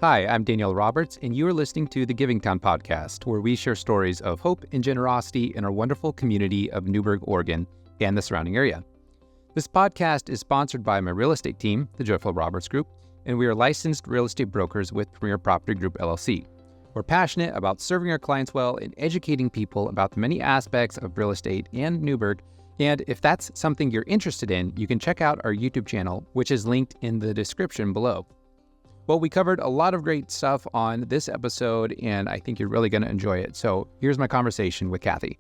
Hi, I'm Daniel Roberts, and you are listening to the Giving Town podcast, where we share stories of hope and generosity in our wonderful community of Newberg, Oregon, and the surrounding area. This podcast is sponsored by my real estate team, the Joyful Roberts Group, and we are licensed real estate brokers with Premier Property Group, LLC. We're passionate about serving our clients well and educating people about the many aspects of real estate and Newberg. And if that's something you're interested in, you can check out our YouTube channel, which is linked in the description below. Well, we covered a lot of great stuff on this episode, and I think you're really going to enjoy it. So here's my conversation with Kathie.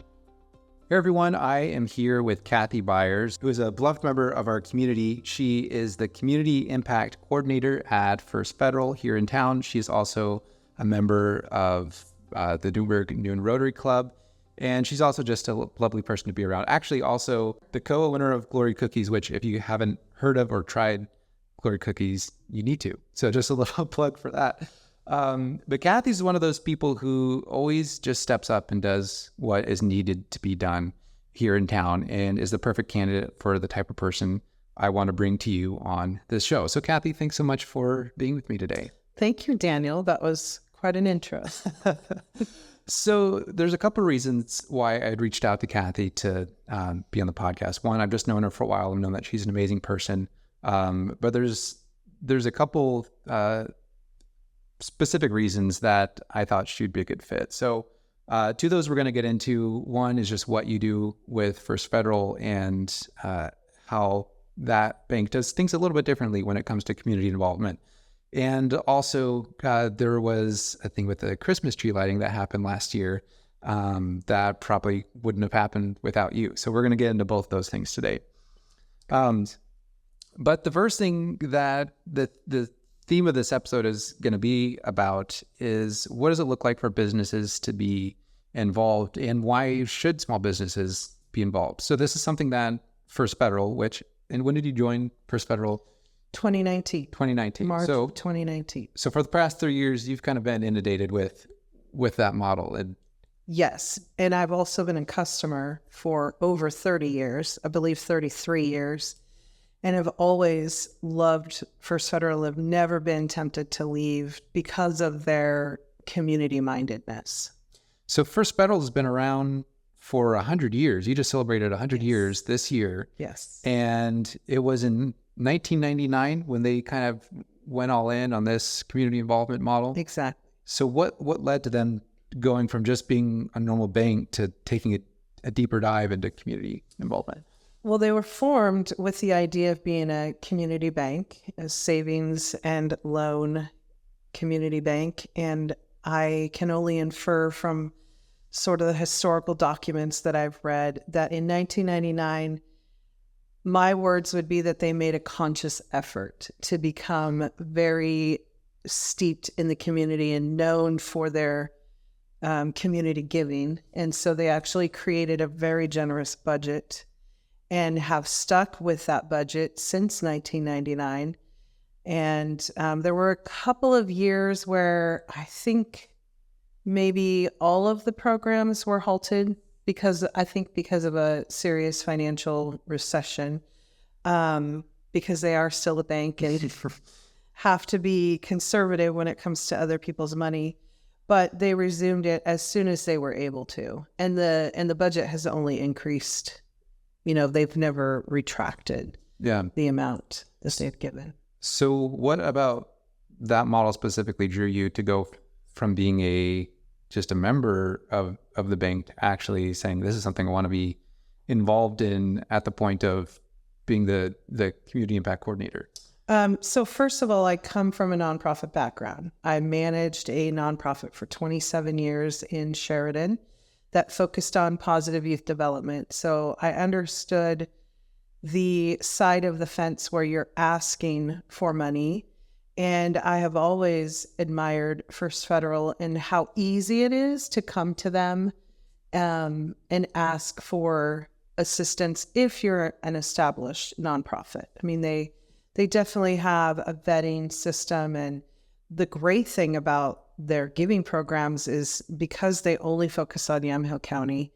Hey everyone, I am here with Kathie Byers, who is a beloved member of our community. She is the Community Impact Coordinator at First Federal here in town. She's also a member of the Newberg Noon Rotary Club, and she's also just a lovely person to be around. Actually, also the co-owner of Glory Cookies, which if you haven't heard of or tried Glory Cookies, you need to. So just a little plug for that. But Kathie's one of those people who always just steps up and does what is needed to be done here in town and is the perfect candidate for the type of person I want to bring to you on this show. So Kathie, thanks so much for being with me today. Thank you, Daniel. That was quite an intro. So there's a couple of reasons why I'd reached out to Kathie to be on the podcast. One, I've just known her for a while and known that she's an amazing person. But there's a couple specific reasons that I thought she'd be a good fit. So two of those we're going to get into. One is just what you do with First Federal and how that bank does things a little bit differently when it comes to community involvement. And also there was a thing with the Christmas tree lighting that happened last year that probably wouldn't have happened without you. So we're going to get into both those things today. But the first thing that the theme of this episode is going to be about is what does it look like for businesses to be involved, and why should small businesses be involved? So this is something that First Federal, and when did you join First Federal? 2019. 2019. March of 2019. So for the past 3 years, you've kind of been inundated with that model. And yes. And I've also been a customer for over 30 years, I believe 33 years. And have always loved First Federal. Have never been tempted to leave because of their community mindedness. So First Federal has been around for 100 years. You just celebrated 100 years this year. Yes. And it was in 1999 when they kind of went all in on this community involvement model. Exactly. So what led to them going from just being a normal bank to taking a deeper dive into community involvement? Well, they were formed with the idea of being a community bank, a savings and loan community bank. And I can only infer from sort of the historical documents that I've read that in 1999, my words would be that they made a conscious effort to become very steeped in the community and known for their community giving. And so they actually created a very generous budget and have stuck with that budget since 1999. And there were a couple of years where I think maybe all of the programs were halted because of a serious financial recession, because they are still a bank and have to be conservative when it comes to other people's money. But they resumed it as soon as they were able to. And the budget has only increased. You know, they've never retracted the amount that they've given. So what about that model specifically drew you to go from being just a member of the bank to actually saying, this is something I want to be involved in at the point of being the community impact coordinator? So first of all, I come from a nonprofit background. I managed a nonprofit for 27 years in Sheridan that focused on positive youth development. So I understood the side of the fence where you're asking for money. And I have always admired First Federal and how easy it is to come to them and ask for assistance if you're an established nonprofit. I mean, they definitely have a vetting system. And the great thing about their giving programs is because they only focus on Yamhill County,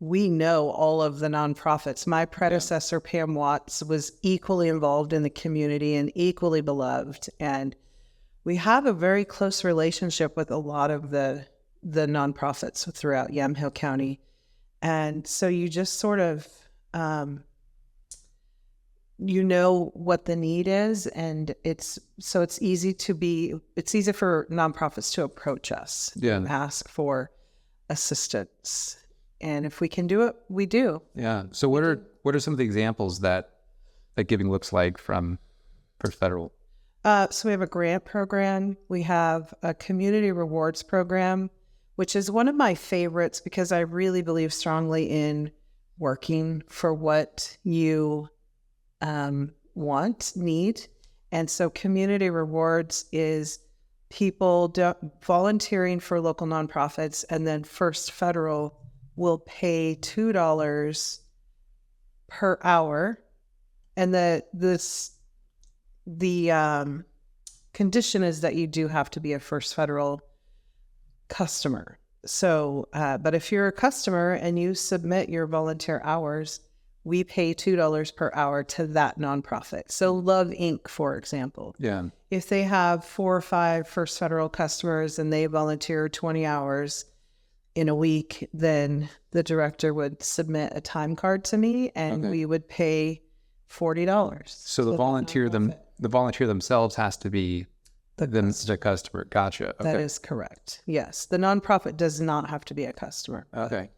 we know all of the nonprofits. My predecessor, Pam Watts, was equally involved in the community and equally beloved. And we have a very close relationship with a lot of the nonprofits throughout Yamhill County. And so you just sort of, you know what the need is, and it's easy for nonprofits to approach us and ask for assistance. And if we can do it, we do. Yeah. So what are some of the examples that giving looks like from First Federal? So we have a grant program. We have a community rewards program, which is one of my favorites because I really believe strongly in working for what you need. And so community rewards is people volunteering for local nonprofits, and then First Federal will pay $2 per hour. And the condition is that you do have to be a First Federal customer. So, but if you're a customer and you submit your volunteer hours, we pay $2 per hour to that nonprofit. So Love Inc., for example. Yeah. If they have 4 or 5 First Federal customers and they volunteer 20 hours in a week, then the director would submit a time card to me, and we would pay $40. So the volunteer themselves has to be the customer. Gotcha. Okay. That is correct. Yes. The nonprofit does not have to be a customer. Okay.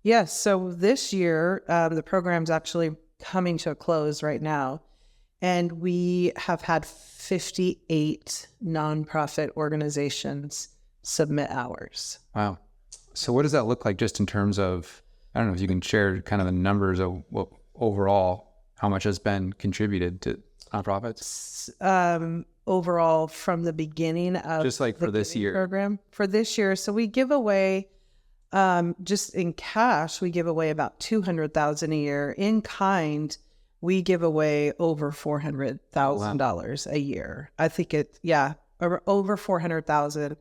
Yes. So this year, the program's actually coming to a close right now. And we have had 58 nonprofit organizations submit hours. Wow. So what does that look like just in terms of, I don't know if you can share kind of the numbers of what overall, how much has been contributed to nonprofits? Overall, from the beginning of just like for this year program for this year. So we give away, just in cash, we give away about $200,000 a year. In kind, we give away over $400,000 a year. I think over $400,000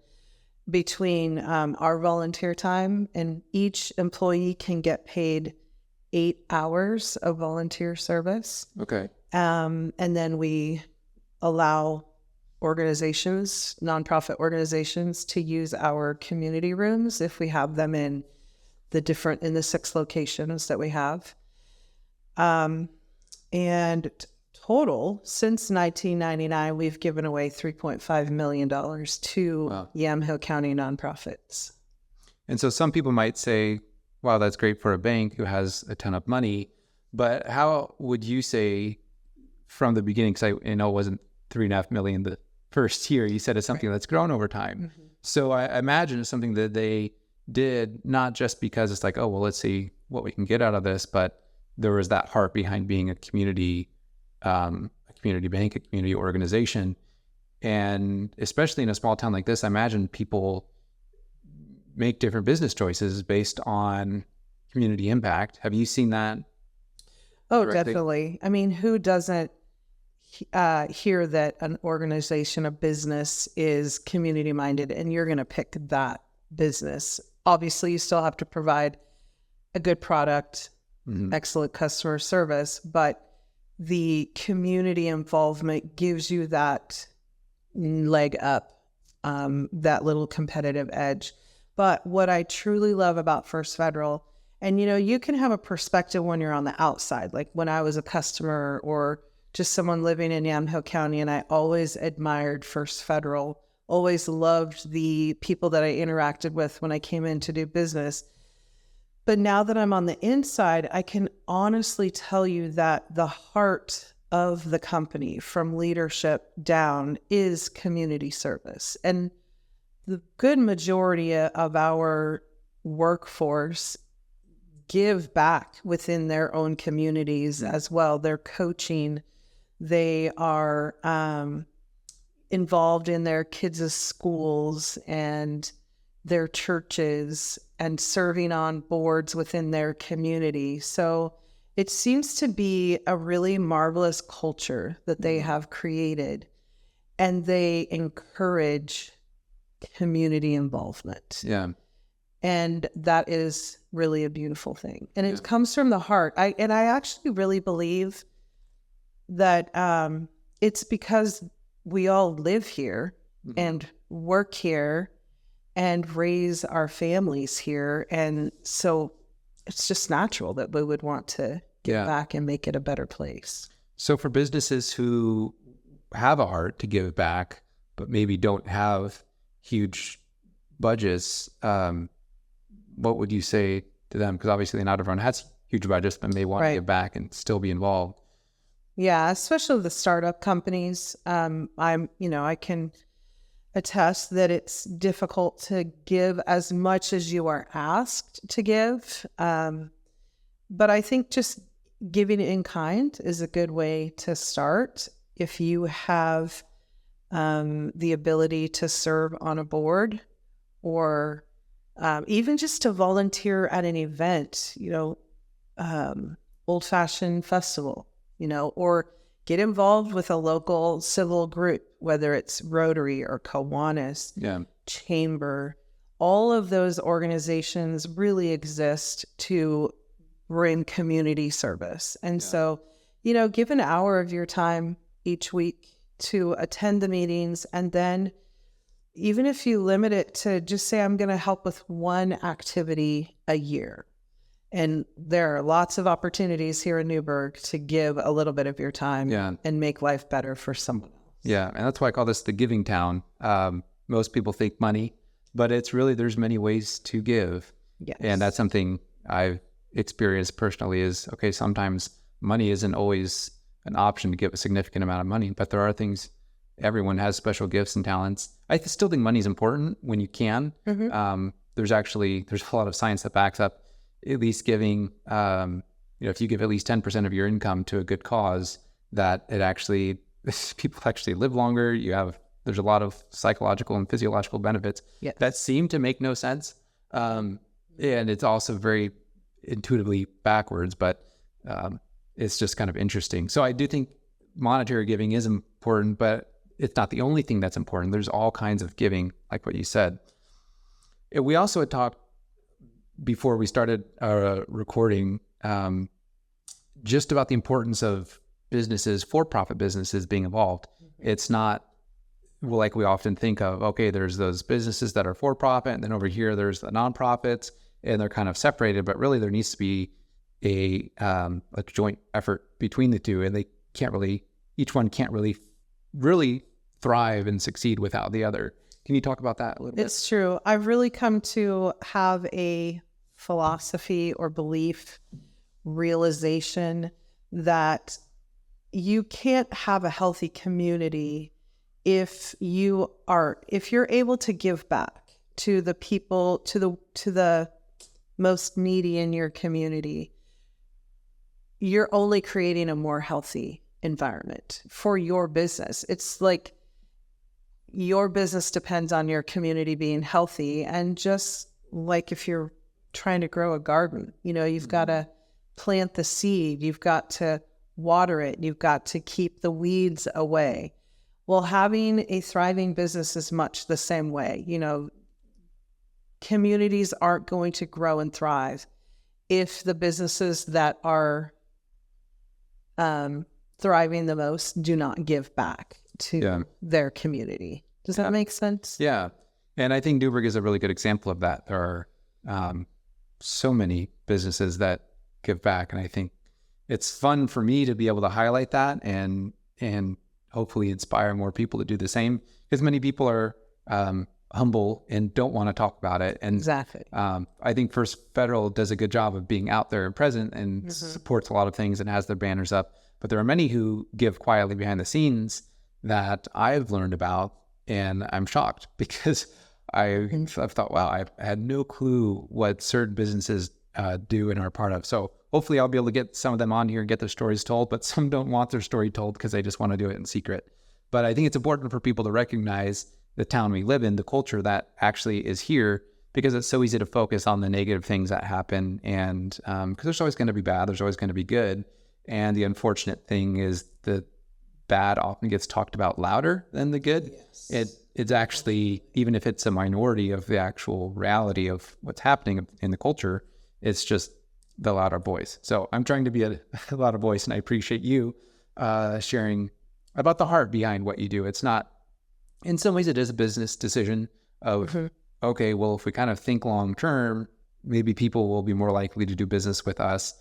between our volunteer time, and each employee can get paid 8 hours of volunteer service. Okay. And then we allow nonprofit organizations, to use our community rooms if we have them in the 6 locations that we have. And total, since 1999, we've given away $3.5 million to Yamhill County nonprofits. And so some people might say, wow, that's great for a bank who has a ton of money. But how would you say from the beginning, because I know it wasn't $3.5 million the first year, you said it's something that's grown over time. Mm-hmm. So I imagine it's something that they did not just because it's like, oh, well, let's see what we can get out of this, but there was that heart behind being a community bank, a community organization. And especially in a small town like this, I imagine people make different business choices based on community impact. Have you seen that? Oh, directly? Definitely. I mean, who doesn't hear that an organization, a business is community minded, and you're going to pick that business? Obviously, you still have to provide a good product, excellent customer service, but the community involvement gives you that leg up, that little competitive edge. But what I truly love about First Federal, and you can have a perspective when you're on the outside, like when I was a customer or just someone living in Yamhill County, and I always admired First Federal, always loved the people that I interacted with when I came in to do business. But now that I'm on the inside, I can honestly tell you that the heart of the company, from leadership down, is community service. And the good majority of our workforce give back within their own communities as well. They're coaching. They are involved in their kids' schools and their churches and serving on boards within their community. So it seems to be a really marvelous culture that they have created, and they encourage community involvement. Yeah. And that is really a beautiful thing. And it comes from the heart. I actually really believe that it's because we all live here and work here and raise our families here. And so it's just natural that we would want to give back and make it a better place. So for businesses who have a heart to give back, but maybe don't have huge budgets, what would you say to them? Because obviously not everyone has huge budgets, but may want to give back and still be involved. Yeah, especially the startup companies. I can attest that it's difficult to give as much as you are asked to give. But I think just giving in kind is a good way to start. If you have the ability to serve on a board, or even just to volunteer at an event, old-fashioned festival, or get involved with a local civil group, whether it's Rotary or Kiwanis, Chamber. All of those organizations really exist to bring community service. And so, give an hour of your time each week to attend the meetings. And then even if you limit it to just say, I'm going to help with one activity a year. And there are lots of opportunities here in Newberg to give a little bit of your time and make life better for someone else. Yeah, and that's why I call this the giving town. Most people think money, but it's really, there's many ways to give. Yes. And that's something I've experienced personally is, okay, sometimes money isn't always an option to give a significant amount of money, but there are things, everyone has special gifts and talents. I still think money is important when you can. There's a lot of science that backs up at least giving, if you give at least 10% of your income to a good cause, that people actually live longer. There's a lot of psychological and physiological benefits that seem to make no sense. And it's also very intuitively backwards, but it's just kind of interesting. So I do think monetary giving is important, but it's not the only thing that's important. There's all kinds of giving, like what you said. We also had talked before we started recording just about the importance of businesses, for-profit businesses being involved. It's not like we often think of, okay, there's those businesses that are for-profit, and then over here there's the nonprofits, and they're kind of separated, but really there needs to be a joint effort between the two, and each one can't really thrive and succeed without the other. Can you talk about that a little bit? It's true. I've really come to have a philosophy or belief, realization that you can't have a healthy community if you're able to give back to the people, to the most needy in your community. You're only creating a more healthy environment for your business. It's like your business depends on your community being healthy. And just like if you're trying to grow a garden, you've got to plant the seed, you've got to water it, you've got to keep the weeds away. Well, having a thriving business is much the same way. Communities aren't going to grow and thrive if the businesses that are thriving the most do not give back to their community. Does that make sense? Yeah. And I think Newberg is a really good example of that. There are so many businesses that give back. And I think it's fun for me to be able to highlight that and hopefully inspire more people to do the same, because many people are humble and don't want to talk about it. And exactly. I think First Federal does a good job of being out there and present and supports a lot of things and has their banners up. But there are many who give quietly behind the scenes that I've learned about, and I'm shocked because I've thought, wow, I had no clue what certain businesses do and are part of. So hopefully I'll be able to get some of them on here and get their stories told, but some don't want their story told because they just want to do it in secret. But I think it's important for people to recognize the town we live in, the culture that actually is here, because it's so easy to focus on the negative things that happen. And because there's always going to be bad, there's always going to be good. And the unfortunate thing is the bad often gets talked about louder than the good. Yes. It's actually, even if it's a minority of the actual reality of what's happening in the culture, it's just the louder voice. So I'm trying to be a louder voice, and I appreciate you sharing about the heart behind what you do. It's not in some ways it is a business decision of, okay, well, if we kind of think long term, maybe people will be more likely to do business with us.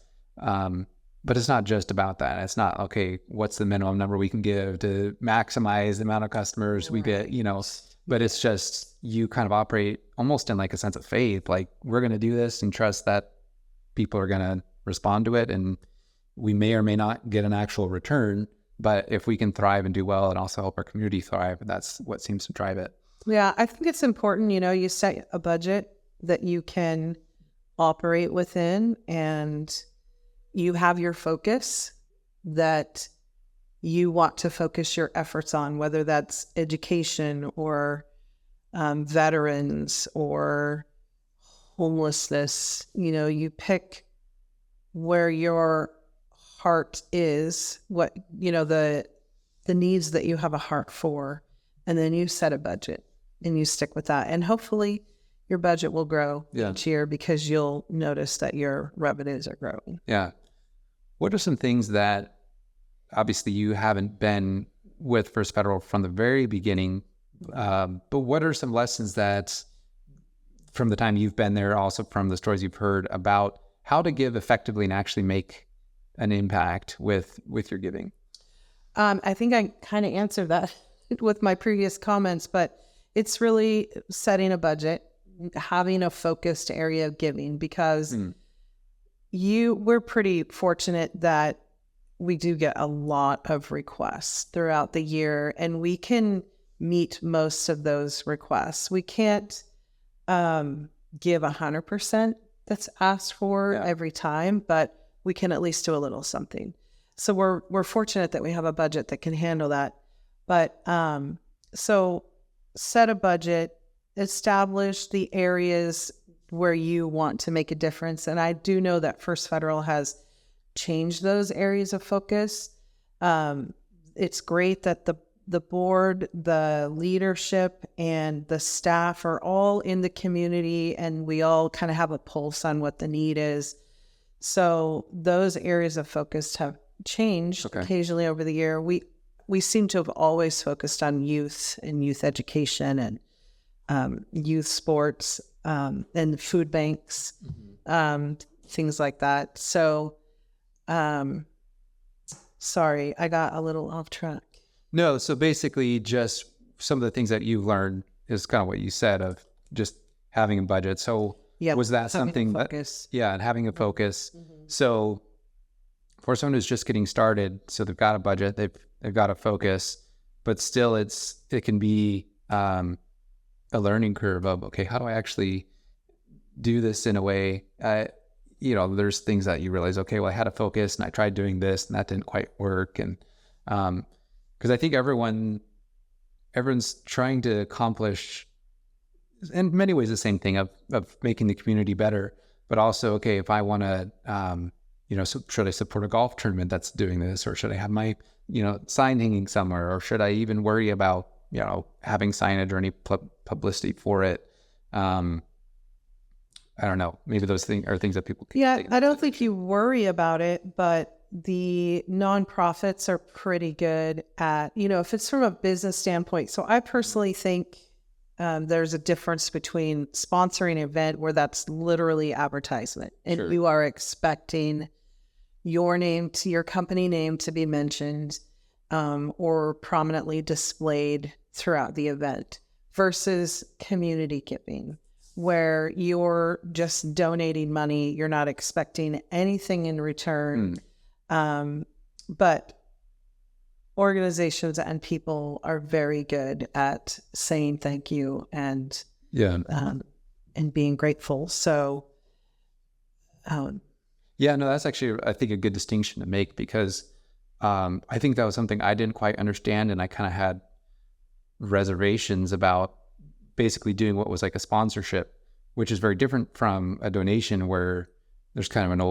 But it's not just about that. It's not, okay, what's the minimum number we can give to maximize the amount of customers we get, but it's just, you kind of operate almost in like a sense of faith, like we're going to do this and trust that people are going to respond to it. And we may or may not get an actual return, but if we can thrive and do well and also help our community thrive, that's what seems to drive it. Yeah, I think it's important, you set a budget that you can operate within, and you have your focus that you want to focus your efforts on, whether that's education or veterans or homelessness. You pick where your heart is, what, the needs that you have a heart for, and then you set a budget and you stick with that. And hopefully your budget will grow each year because you'll notice that your revenues are growing. Yeah. What are some things that obviously you haven't been with First Federal from the very beginning, but what are some lessons that from the time you've been there, also from the stories you've heard about how to give effectively and actually make an impact with your giving? I think I kind of answered that with my previous comments, but it's really setting a budget, having a focused area of giving, because we're pretty fortunate that we do get a lot of requests throughout the year, and we can meet most of those requests. We can't give 100% that's asked for every time, but we can at least do a little something. So we're fortunate that we have a budget that can handle that. But so set a budget, establish the areas where you want to make a difference. And I do know that First Federal has changed those areas of focus. It's great that the board, the leadership, and the staff are all in the community, and we all kind of have a pulse on what the need is. So those areas of focus have changed occasionally over the year. We seem to have always focused on youth and youth education and youth sports and food banks, things like that. So, sorry, I got a little off track. No, so basically just some of the things that you've learned is kind of what you said of just having a budget. So was that something and having a focus. So for someone who's just getting started, so they've got a budget, they've got a focus, but still it can be a learning curve of, okay, how do I actually do this in a way, there's things that you realize, okay, well, I had a focus and I tried doing this and that didn't quite work. And, because I think everyone's trying to accomplish, in many ways, the same thing of making the community better, but also, okay, if I want to, so should I support a golf tournament that's doing this, or should I have my, sign hanging somewhere, or should I even worry about, having signage or any publicity for it? I don't know. Maybe those things are things that people can take. I don't think you worry about it, but the nonprofits are pretty good at, if it's from a business standpoint. So I personally think there's a difference between sponsoring an event where that's literally advertisement and you are expecting your company name to be mentioned or prominently displayed throughout the event, versus community giving, where you're just donating money. You're not expecting anything in return. But organizations and people are very good at saying thank you and being grateful. So, that's actually, I think, a good distinction to make, because I think that was something I didn't quite understand, and I kind of had reservations about basically doing what was like a sponsorship, which is very different from a donation, where there's kind of an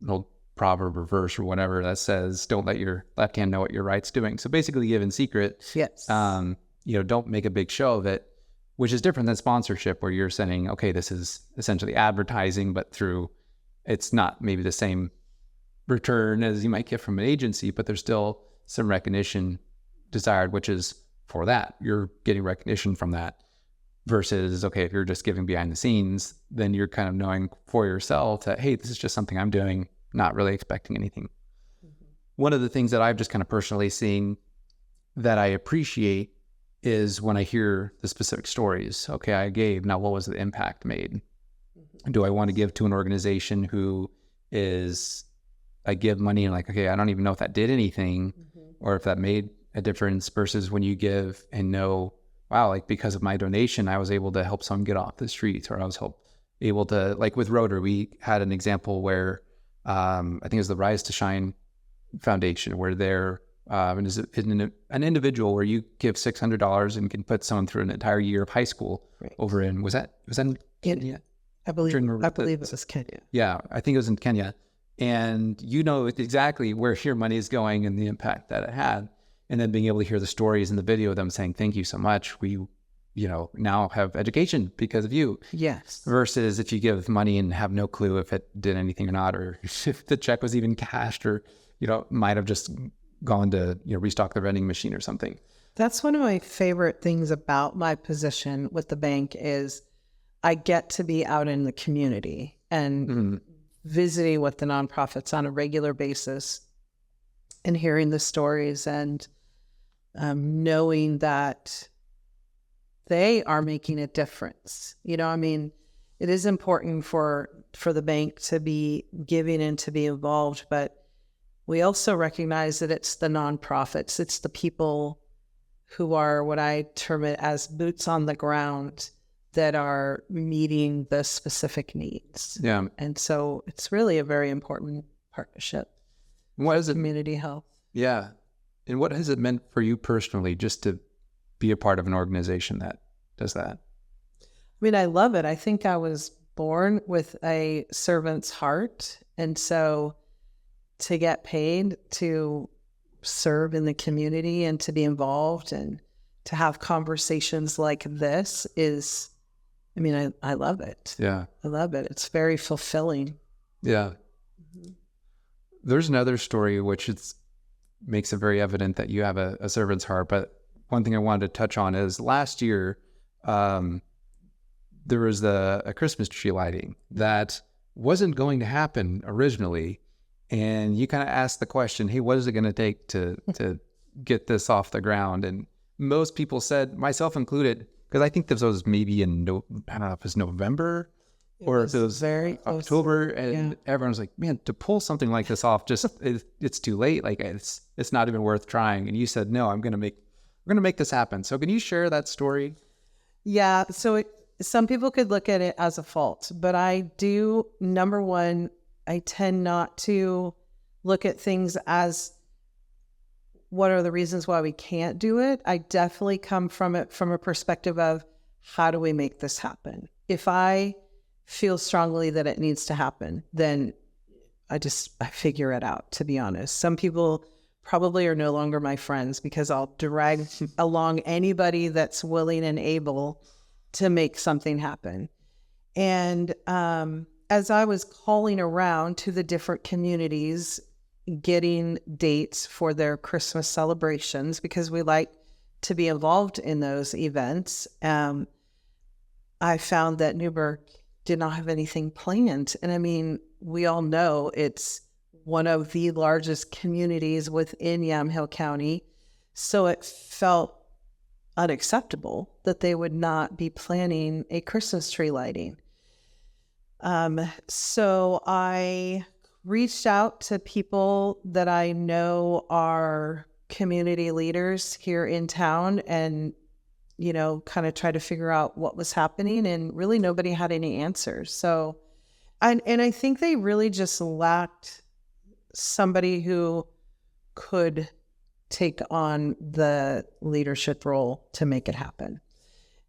old proverb or verse or whatever that says, don't let your left hand know what your right's doing. So basically give in secret. Yes. Don't make a big show of it, which is different than sponsorship, where you're saying, okay, this is essentially advertising, but it's not maybe the same return as you might get from an agency, but there's still some recognition desired, which is for that. You're getting recognition from that versus, okay, if you're just giving behind the scenes, then you're kind of knowing for yourself that, hey, this is just something I'm doing, not really expecting anything. One of the things that I've just kind of personally seen that I appreciate is when I hear the specific stories. Okay, I gave, now what was the impact made? Do I want to give to an organization who is, I give money and like, okay, I don't even know if that did anything or if that made a difference, versus when you give and know, wow, like because of my donation, I was able to help someone get off the streets, or I was able to, like with Rotor, we had an example where I think it was the Rise to Shine Foundation, where they're an individual where you give $600 and can put someone through an entire year of high school over in, was that in Kenya? I believe it was Kenya. Yeah, I think it was in Kenya. And you know exactly where your money is going and the impact that it had. And then being able to hear the stories in the video of them saying, thank you so much. We, now have education because of you. Yes. Versus if you give money and have no clue if it did anything or not, or if the check was even cashed, or, might have just gone to, restock the vending machine or something. That's one of my favorite things about my position with the bank is I get to be out in the community and visiting with the nonprofits on a regular basis and hearing the stories and knowing that they are making a difference. It is important for the bank to be giving and to be involved, but we also recognize that it's the nonprofits, it's the people who are what I term it as boots on the ground that are meeting the specific needs. Yeah. And so it's really a very important partnership. What is it? Community health. Yeah. And what has it meant for you personally just to be a part of an organization that does that? I love it. I think I was born with a servant's heart. And so to get paid to serve in the community and to be involved and to have conversations like this is, I love it. Yeah. I love it. It's very fulfilling. Yeah. There's another story which makes it very evident that you have a servant's heart. But one thing I wanted to touch on is last year, there was a Christmas tree lighting that wasn't going to happen originally. And you kind of asked the question, hey, what is it going to take to get this off the ground? And most people said, myself included, because I think this was maybe I don't know if it was November or if it was very October. And everyone was like, man, to pull something like this off, just it's too late. Like it's not even worth trying. And you said, no, we're going to make this happen. So can you share that story? Yeah. So some people could look at it as a fault, but I do, number one, I tend not to look at things as what are the reasons why we can't do it. I definitely come from it from a perspective of how do we make this happen? If I feel strongly that it needs to happen, then I figure it out, to be honest. Some people probably are no longer my friends because I'll drag along anybody that's willing and able to make something happen. And as I was calling around to the different communities, getting dates for their Christmas celebrations, because we like to be involved in those events, I found that Newberg did not have anything planned. And we all know it's one of the largest communities within Yamhill County. So it felt unacceptable that they would not be planning a Christmas tree lighting. So I reached out to people that I know are community leaders here in town and, kind of try to figure out what was happening, and really nobody had any answers. So, and I think they really just lacked somebody who could take on the leadership role to make it happen.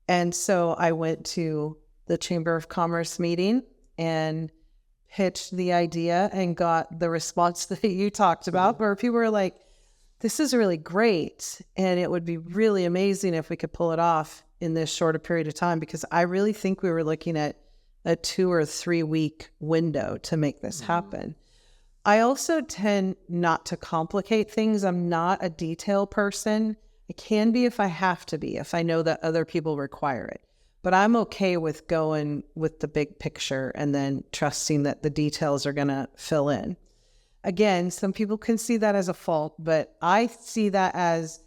And so I went to the Chamber of Commerce meeting and pitched the idea and got the response that you talked about, where people were like, this is really great. And it would be really amazing if we could pull it off in this shorter period of time, because I really think we were looking at a 2 or 3 week window to make this happen. I also tend not to complicate things. I'm not a detail person. I can be if I have to be, if I know that other people require it. But I'm okay with going with the big picture and then trusting that the details are going to fill in. Again, some people can see that as a fault, but I see that as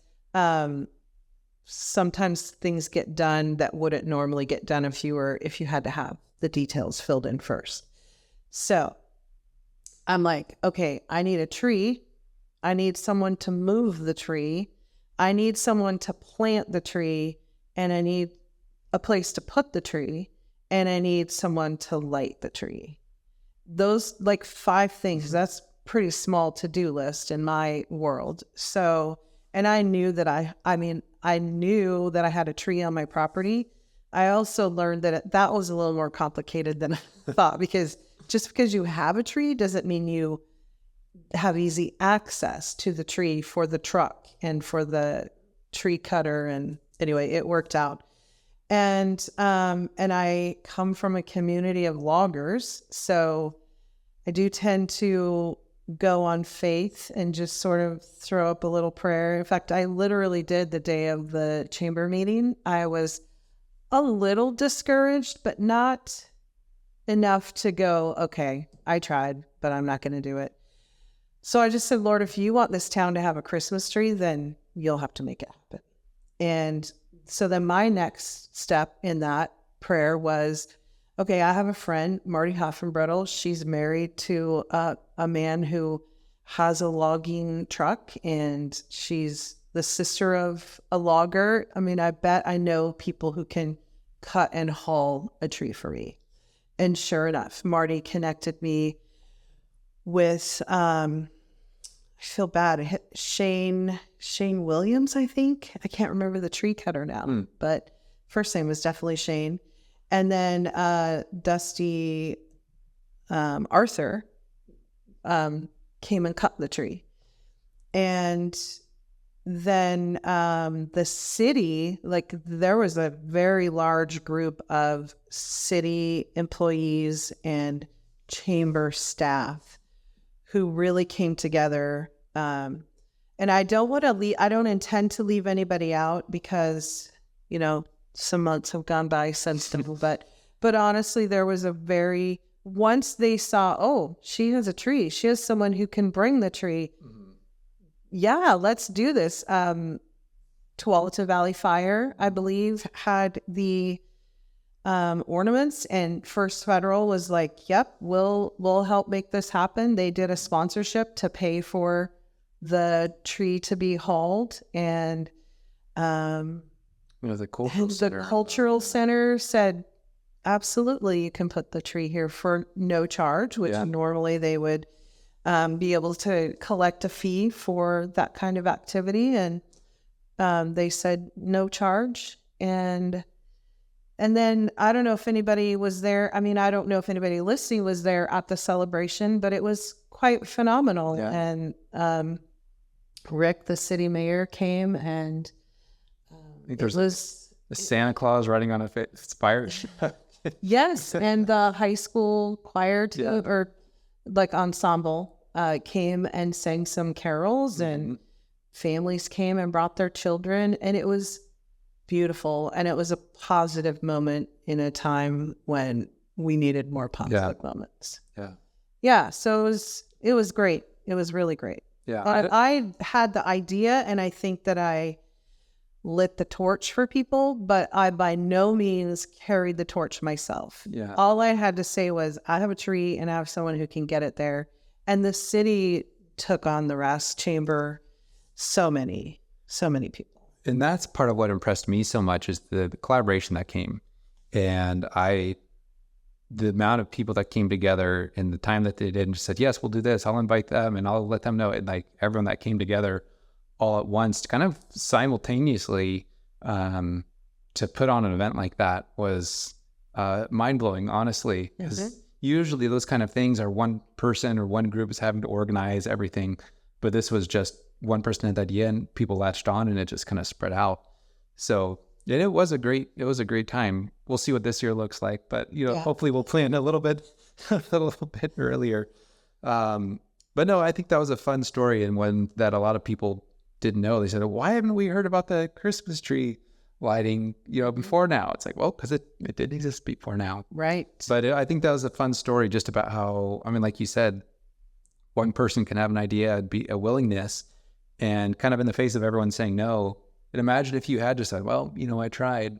sometimes things get done that wouldn't normally get done if you had to have the details filled in first. So I'm like, okay, I need a tree. I need someone to move the tree. I need someone to plant the tree, and I need a place to put the tree, and I need someone to light the tree. Those like 5 things, that's pretty small to-do list in my world. So, and I knew that I knew that I had a tree on my property. I also learned that that was a little more complicated than I thought, because just because you have a tree doesn't mean you have easy access to the tree for the truck and for the tree cutter. And anyway, it worked out. And I come from a community of loggers, so I do tend to go on faith and just sort of throw up a little prayer. In fact, I literally did the day of the chamber meeting. I was a little discouraged, but not enough to go, okay, I tried, but I'm not going to do it. So I just said, Lord, if you want this town to have a Christmas tree, then you'll have to make it happen. And so then my next step in that prayer was, okay, I have a friend, Marty Hoffenbrettel. She's married to a man who has a logging truck, and she's the sister of a logger. I mean, I bet I know people who can cut and haul a tree for me. And sure enough, Marty connected me with, I feel bad, Shane Williams, I think. I can't remember the tree cutter now, but first name was definitely Shane. And then Dusty Arthur came and cut the tree. And then the city, like there was a very large group of city employees and chamber staff who really came together. And I don't intend to leave anybody out, because, you know, some months have gone by since then, but honestly, there was once they saw, oh, she has a tree, she has someone who can bring the tree. Yeah, let's do this. Tualatin Valley Fire, I believe, had the ornaments, and First Federal was like, yep, we'll help make this happen. They did a sponsorship to pay for the tree to be hauled, and the cultural center said, absolutely, you can put the tree here for no charge, which normally they would be able to collect a fee for that kind of activity. And they said no charge. And then I don't know if anybody was there. I mean, I don't know if anybody listening was there at the celebration, but it was quite phenomenal. Yeah. And Rick, the city mayor, came, and I think there was a Santa Claus riding on a fire. Yes, and the high school choir too, or like ensemble, came and sang some carols, and families came and brought their children, and it was beautiful, and it was a positive moment in a time when we needed more positive moments. Yeah. So it was great. It was really great. Yeah, I had the idea, and I think that I lit the torch for people, but I by no means carried the torch myself. Yeah. All I had to say was, I have a tree and I have someone who can get it there. And the city took on the rest, chamber, so many people. And that's part of what impressed me so much, is the collaboration that came. And the amount of people that came together, and the time that they did, and just said, yes, we'll do this. I'll invite them and I'll let them know. And like everyone that came together all at once, kind of simultaneously, to put on an event like that was mind-blowing, honestly. Because usually those kind of things are one person or one group is having to organize everything, but this was just one person had the idea and people latched on, and it just kind of spread out. So it was a great time. We'll see what this year looks like, but hopefully we'll plan a little bit earlier. But no, I think that was a fun story, and one that a lot of people didn't know. They said, why haven't we heard about the Christmas tree lighting, before now? It's like, well, because it didn't exist before now. Right. But I think that was a fun story just about how, like you said, one person can have an idea, be a willingness, and kind of in the face of everyone saying no. And imagine if you had just said, well, I tried,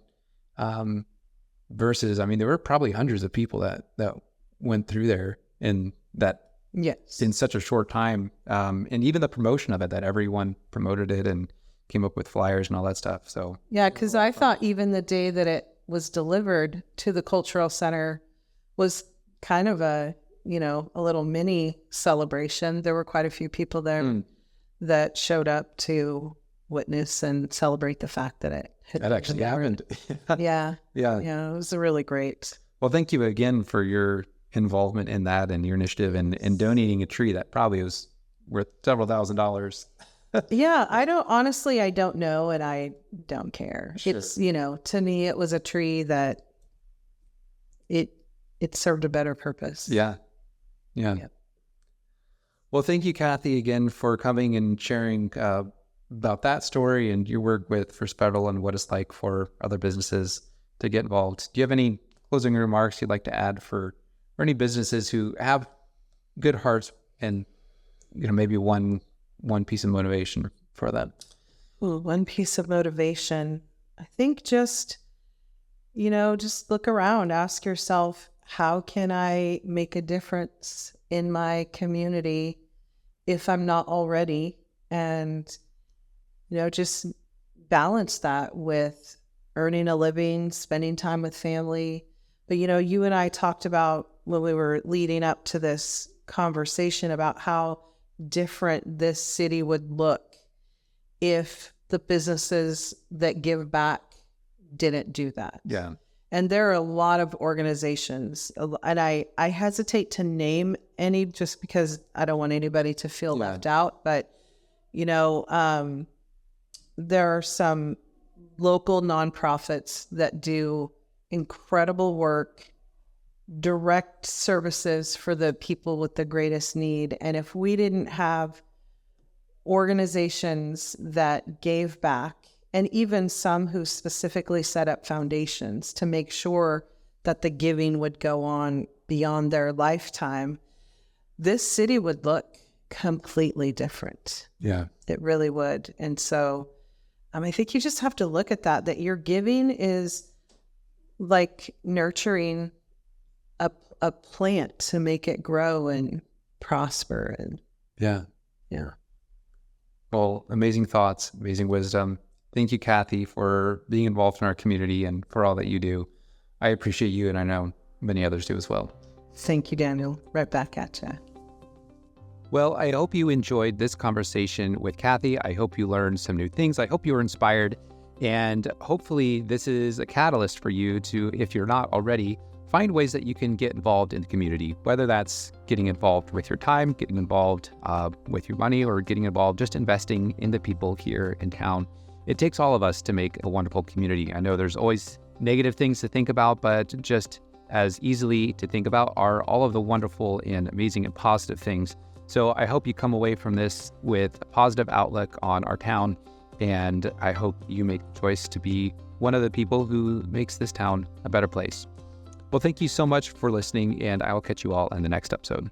versus, there were probably hundreds of people that went through there and that yes, in such a short time. And even the promotion of it, that everyone promoted it and came up with flyers and all that stuff. So yeah, because I thought even the day that it was delivered to the cultural center was kind of a little mini celebration. There were quite a few people there that showed up to witness and celebrate the fact that it had actually happened. Yeah. Yeah. It was really great. Well, thank you again for your involvement in that and your initiative and donating a tree that probably was worth several $1,000s. Yeah, I don't know, and I don't care. Sure. It's, to me, it was a tree that it served a better purpose. Yeah. Yep. Well, thank you, Kathie, again for coming and sharing about that story and your work with First Federal and what it's like for other businesses to get involved. Do you have any closing remarks you'd like to add for any businesses who have good hearts and, maybe one piece of motivation for that? Ooh, one piece of motivation. I think just look around, ask yourself, how can I make a difference in my community if I'm not already? And, just balance that with earning a living, spending time with family. But, you and I talked about when we were leading up to this conversation about how different this city would look if the businesses that give back didn't do that. Yeah. And there are a lot of organizations, and I hesitate to name any just because I don't want anybody to feel left out. But, there are some local nonprofits that do incredible work, direct services for the people with the greatest need. And if we didn't have organizations that gave back, and even some who specifically set up foundations to make sure that the giving would go on beyond their lifetime, this city would look completely different. Yeah. It really would. And so I think you just have to look at that your giving is like nurturing a plant to make it grow and prosper. And yeah. Yeah. Well, amazing thoughts, amazing wisdom. Thank you, Kathie, for being involved in our community and for all that you do. I appreciate you, and I know many others do as well. Thank you, Daniel. Right back at you. Well, I hope you enjoyed this conversation with Kathie. I hope you learned some new things. I hope you were inspired. And hopefully this is a catalyst for you to, if you're not already, find ways that you can get involved in the community, whether that's getting involved with your time, getting involved with your money, or getting involved just investing in the people here in town. It takes all of us to make a wonderful community. I know there's always negative things to think about, but just as easily to think about are all of the wonderful and amazing and positive things. So I hope you come away from this with a positive outlook on our town, and I hope you make the choice to be one of the people who makes this town a better place. Well, thank you so much for listening, and I will catch you all in the next episode.